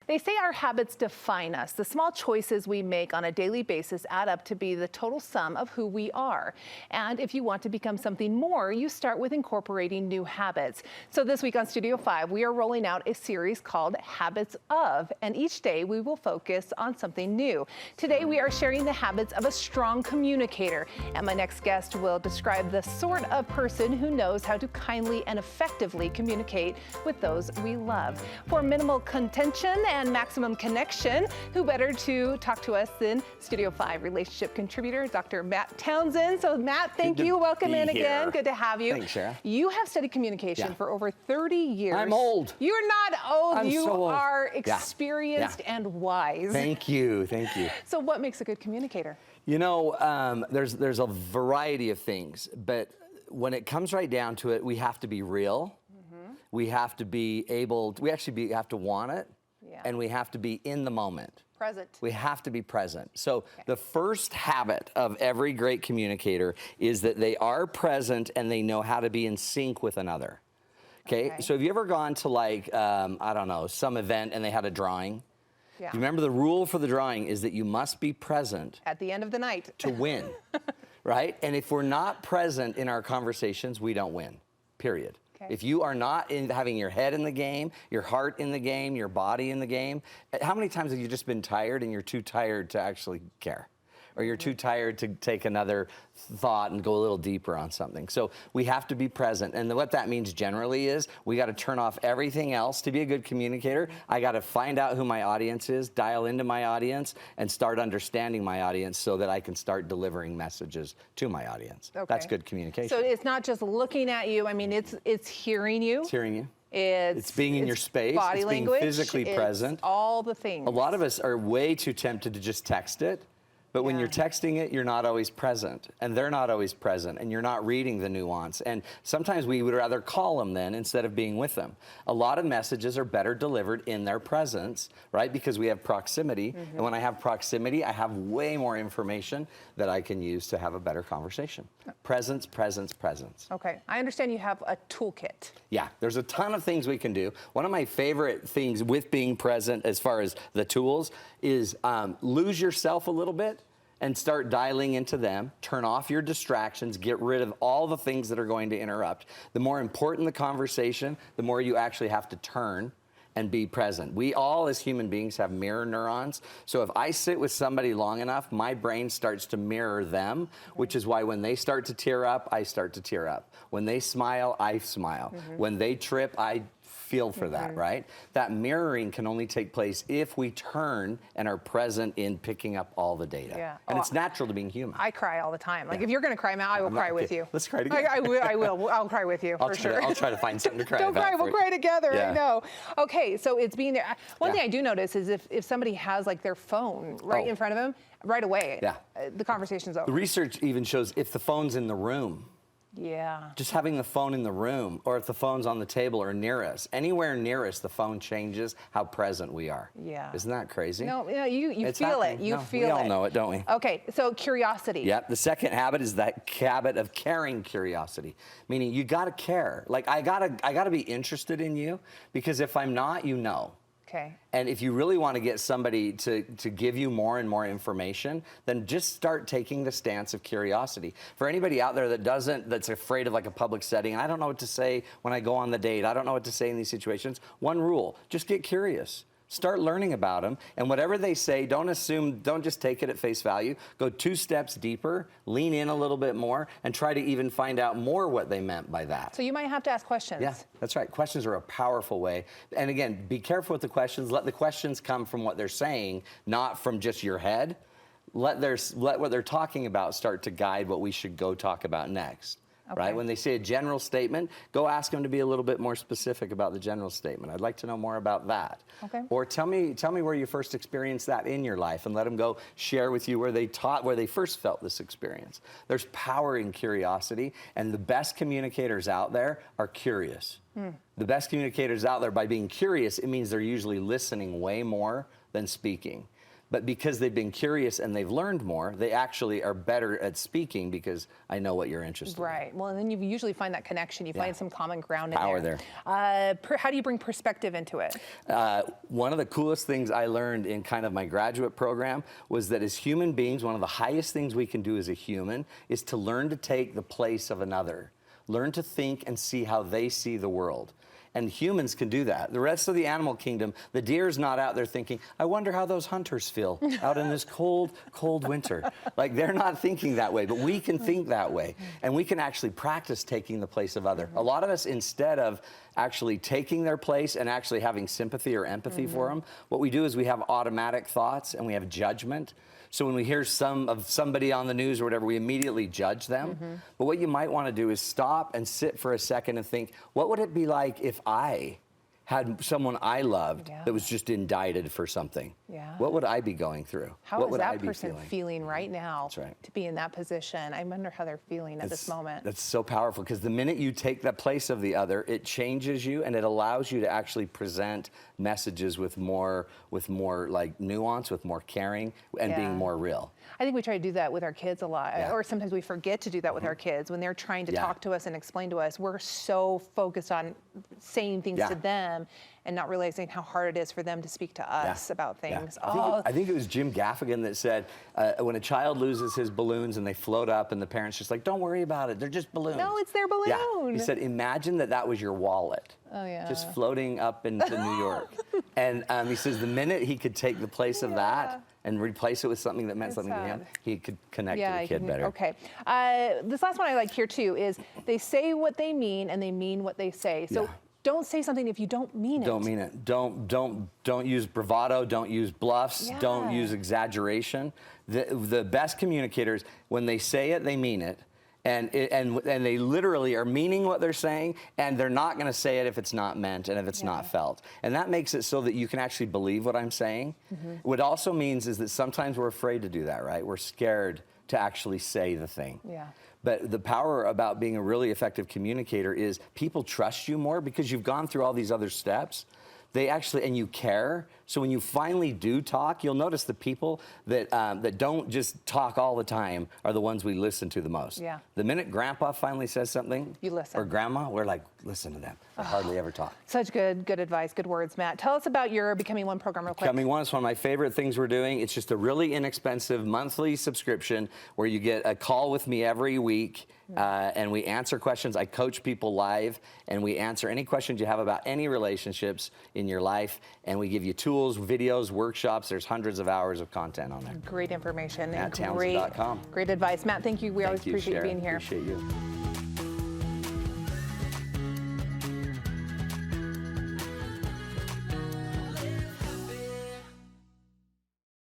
They say our habits define us. The small choices we make on a daily basis add up to be the total sum of who we are. And if you want to become something more, you start with incorporating new habits. So this week on Studio 5, we are rolling out a series called Habits of, and each day we will focus on something new. Today we are sharing the habits of a strong communicator, and my next guest will describe the sort of person who knows how to kindly and effectively communicate with those we love. For minimal contention and maximum connection, who better to talk to us than Studio 5 relationship contributor, Dr. Matt Townsend. So Matt, thank you. Welcome in again. Good to have you. Thanks, Sarah. You have studied communication for over 30 years. I'm old. You're not old. I'm you so old. are experienced and wise. Thank you. Thank you. So what makes a good communicator? You know, there's a variety of things, but when it comes right down to it, we have to be real. We have to be able, have to want it, and we have to be in the moment. Present. We have to be present. So the first habit of every great communicator is that they are present and they know how to be in sync with another. Okay? So have you ever gone to like, I don't know, some event and they had a drawing? Yeah. You remember the rule for the drawing is that you must be present. At the end of the night. To win, right? And if we're not present in our conversations, we don't win, period. Okay. If you are not having your head in the game, your heart in the game, your body in the game, how many times have you just been tired and you're too tired to actually care? Or you're too tired to take another thought and go a little deeper on something. So we have to be present. And what that means generally is we got to turn off everything else. To be a good communicator, I got to find out who my audience is, dial into my audience, and start understanding my audience so that I can start delivering messages to my audience. Okay. That's good communication. So it's not just looking at you. I mean, it's hearing you. It's hearing you. It's being in your space. Body language. Being physically present. All the things. A lot of us are way too tempted to just text it. But when you're texting it, you're not always present, and they're not always present, and you're not reading the nuance. And sometimes we would rather call them then instead of being with them. A lot of messages are better delivered in their presence, right? Because we have proximity. And when I have proximity, I have way more information that I can use to have a better conversation. Presence, presence, presence. Okay. I understand you have a toolkit. Yeah, there's a ton of things we can do. One of my favorite things with being present as far as the tools is lose yourself a little bit and start dialing into them, turn off your distractions, get rid of all the things that are going to interrupt. The more important the conversation, the more you actually have to turn and be present. We all as human beings have mirror neurons. So if I sit with somebody long enough, my brain starts to mirror them, which is why when they start to tear up, I start to tear up. When they smile, I smile. When they trip, I feel for that, right? That mirroring can only take place if we turn and are present in picking up all the data. Yeah. And it's natural to being human. I cry all the time. Like if you're going to cry, Matt, I will cry with you. Let's cry together. I will. I'll cry with you for sure. I'll try to find something to cry about. Don't cry. We'll cry together. Yeah. I know. Okay, so it's being there. One thing I do notice is if somebody has like their phone right in front of them, right away, the conversation's over. The research even shows if the phone's in the room. Yeah. Just having the phone in the room, or if the phone's on the table or near us, anywhere near us, the phone changes how present we are. Yeah. Isn't that crazy? No, you feel it. You feel it. We all know it, don't we? Okay, so curiosity. Yeah, the second habit is that habit of caring curiosity, meaning you gotta care. Like I gotta be interested in you, because if I'm not, you know. Okay. And if you really want to get somebody to give you more and more information, then just start taking the stance of curiosity. For anybody out there that's afraid of like a public setting, I don't know what to say when I go on the date, I don't know what to say in these situations, one rule, just get curious. Start learning about them, and whatever they say, don't just take it at face value. Go 2 steps deeper, lean in a little bit more, and try to even find out more what they meant by that. So you might have to ask questions. Yeah, that's right. Questions are a powerful way. And again, be careful with the questions. Let the questions come from what they're saying, not from just your head. Let what they're talking about start to guide what we should go talk about next. Okay. Right? When they say a general statement, go ask them to be a little bit more specific about the general statement. I'd like to know more about that. Okay. Or tell me where you first experienced that in your life, and let them go share with you where they first felt this experience. There's power in curiosity, and the best communicators out there are curious. The best communicators out there, by being curious, it means they're usually listening way more than speaking. But because they've been curious and they've learned more, they actually are better at speaking because I know what you're interested in. Right. Well, and then you usually find that connection. You find some common ground in Power there. there. How do you bring perspective into it? One of the coolest things I learned in kind of my graduate program was that as human beings, one of the highest things we can do as a human is to learn to take the place of another. Learn to think and see how they see the world. And humans can do that. The rest of the animal kingdom, the deer's not out there thinking, I wonder how those hunters feel out in this cold, cold winter. Like, they're not thinking that way, but we can think that way. And we can actually practice taking the place of other. A lot of us, instead of actually taking their place and actually having sympathy or empathy for them, what we do is we have automatic thoughts and we have judgment. So when we hear somebody on the news or whatever, we immediately judge them. But what you might want to do is stop and sit for a second and think, what would it be like if I had someone I loved that was just indicted for something? What would I be going through? How what is would that I be person feeling right now to be in that position? I wonder how they're feeling at this moment. That's so powerful, because the minute you take the place of the other, it changes you and it allows you to actually present messages with more like nuance, with more caring, and being more real. I think we try to do that with our kids a lot, or sometimes we forget to do that with our kids when they're trying to talk to us and explain to us. We're so focused on saying things to them and not realizing how hard it is for them to speak to us about things. I think it was Jim Gaffigan that said, when a child loses his balloons and they float up and the parents just like, don't worry about it, they're just balloons. No, it's their balloon. Yeah. He said, imagine that was your wallet. Just floating up into New York. And he says the minute he could take the place of that and replace it with something that meant something to him, he could connect to the kid better. Okay. This last one I like here too is they say what they mean and they mean what they say. So don't say something if you don't mean it. Don't mean it. Don't use bravado. Don't use bluffs. Don't use exaggeration. The best communicators, when they say it, they mean it. And they literally are meaning what they're saying, and they're not going to say it if it's not meant and if it's not felt. And that makes it so that you can actually believe what I'm saying. What also means is that sometimes we're afraid to do that, right? We're scared to actually say the thing. But the power about being a really effective communicator is people trust you more because you've gone through all these other steps. They actually, and you care. So when you finally do talk, you'll notice the people that don't just talk all the time are the ones we listen to the most. The minute Grandpa finally says something, you listen. Or Grandma, we're like, listen to them. They hardly ever talk. Such good advice, good words, Matt. Tell us about your Becoming One program real quick. Becoming One is one of my favorite things we're doing. It's just a really inexpensive monthly subscription where you get a call with me every week. And we answer questions. I coach people live, and we answer any questions you have about any relationships in your life. And we give you tools, videos, workshops. There's hundreds of hours of content on there. Great information. At Townsend.com. Great advice. Matt, thank you. We always appreciate you being here. Appreciate you.